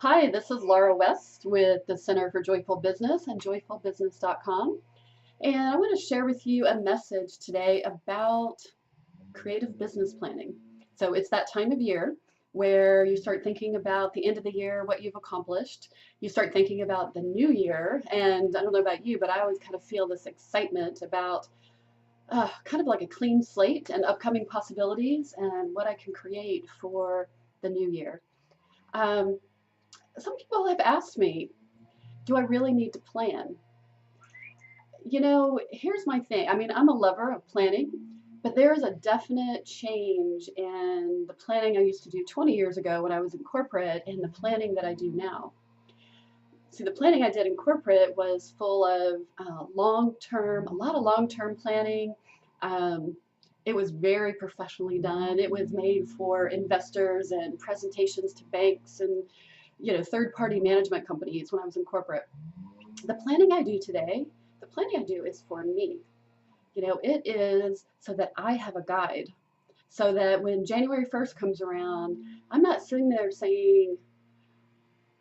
Hi, this is Laura West with the Center for Joyful Business and joyfulbusiness.com. And I want to share with you a message today about creative business planning. So it's that time of year where you start thinking about the end of the year, what you've accomplished. You start thinking about the new year. And I don't know about you, but I always kind of feel this excitement about kind of like a clean slate and upcoming possibilities and what I can create for the new year. Um, some people have asked me, do I really need to plan? Here's my thing. I mean, I'm a lover of planning, but there's a definite change in the planning I used to do 20 years ago when I was in corporate and the planning that I do now. See, the planning I did in corporate was full of a lot of long-term planning. Um, it was very professionally done. It was made for investors and presentations to banks and, third-party management companies when I was in corporate. The planning I do today, the planning I do is for me. It is so that I have a guide, so that when January 1st comes around, I'm not sitting there saying,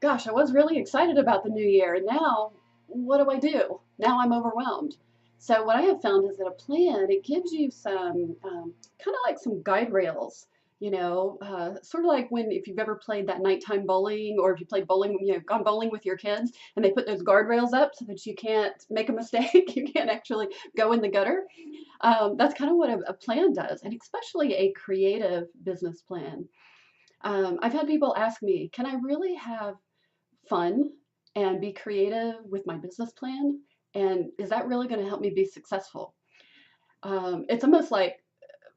gosh, I was really excited about the new year, and now what do I do? Now I'm overwhelmed. So what I have found is that a plan, it gives you some kind of like some guide rails, sort of like when if you've ever played that nighttime bowling or if you played bowling, gone bowling with your kids and they put those guardrails up so that you can't make a mistake, you can't actually go in the gutter. That's kind of what a plan does, and especially a creative business plan. I've had people ask me, can I really have fun and be creative with my business plan? And is that really going to help me be successful? It's almost like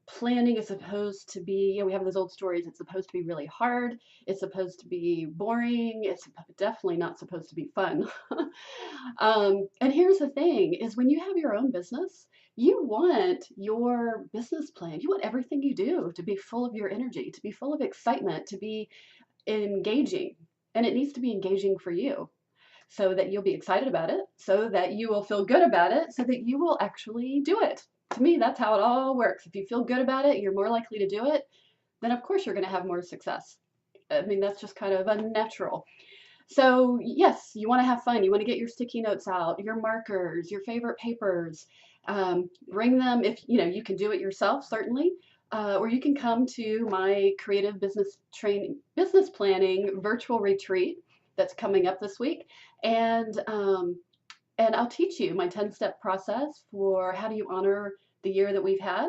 planning is supposed to be, we have those old stories, it's supposed to be really hard, it's supposed to be boring, it's definitely not supposed to be fun. And here's the thing is when you have your own business, you want your business plan, you want everything you do to be full of your energy, to be full of excitement, to be engaging. And it needs to be engaging for you so that you'll be excited about it, so that you will feel good about it, so that you will actually do it. To me, that's how it all works. If you feel good about it, you're more likely to do it, then of course you're going to have more success. I mean, that's just kind of unnatural. So, yes, you want to have fun. You want to get your sticky notes out, your markers, your favorite papers. Bring them if you can do it yourself, certainly. Or you can come to my creative business planning virtual retreat that's coming up this week, and I'll teach you my 10-step process for how do you honor the year that we've had.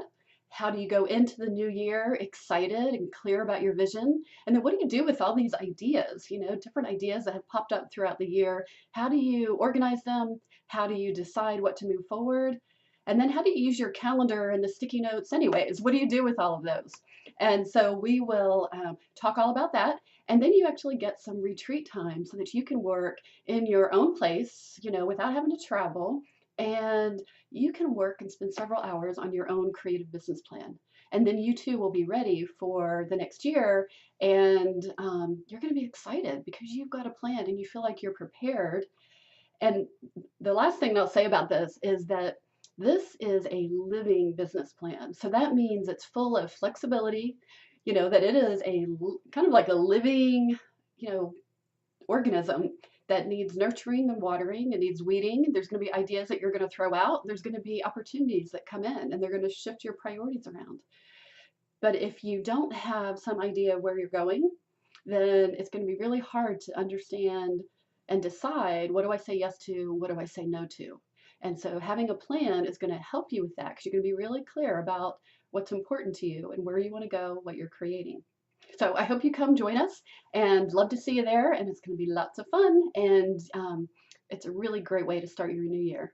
How do you go into the new year excited and clear about your vision? And then what do you do with all these ideas, different ideas that have popped up throughout the year? How do you organize them? How do you decide what to move forward? And then how do you use your calendar and the sticky notes anyways? What do you do with all of those? And so we will talk all about that. And then you actually get some retreat time so that you can work in your own place, without having to travel. And you can work and spend several hours on your own creative business plan. And then you too will be ready for the next year. And you're going to be excited because you've got a plan and you feel like you're prepared. And the last thing I'll say about this is that this is a living business plan. So that means it's full of flexibility, that it is kind of like a living, you know, organism that needs nurturing and watering. It needs weeding. There's going to be ideas that you're going to throw out. There's going to be opportunities that come in and they're going to shift your priorities around. But if you don't have some idea where you're going, then it's going to be really hard to understand and decide, what do I say yes to? What do I say no to? And so having a plan is going to help you with that because you're going to be really clear about what's important to you and where you want to go, what you're creating. So I hope you come join us and love to see you there. And it's going to be lots of fun. And it's a really great way to start your new year.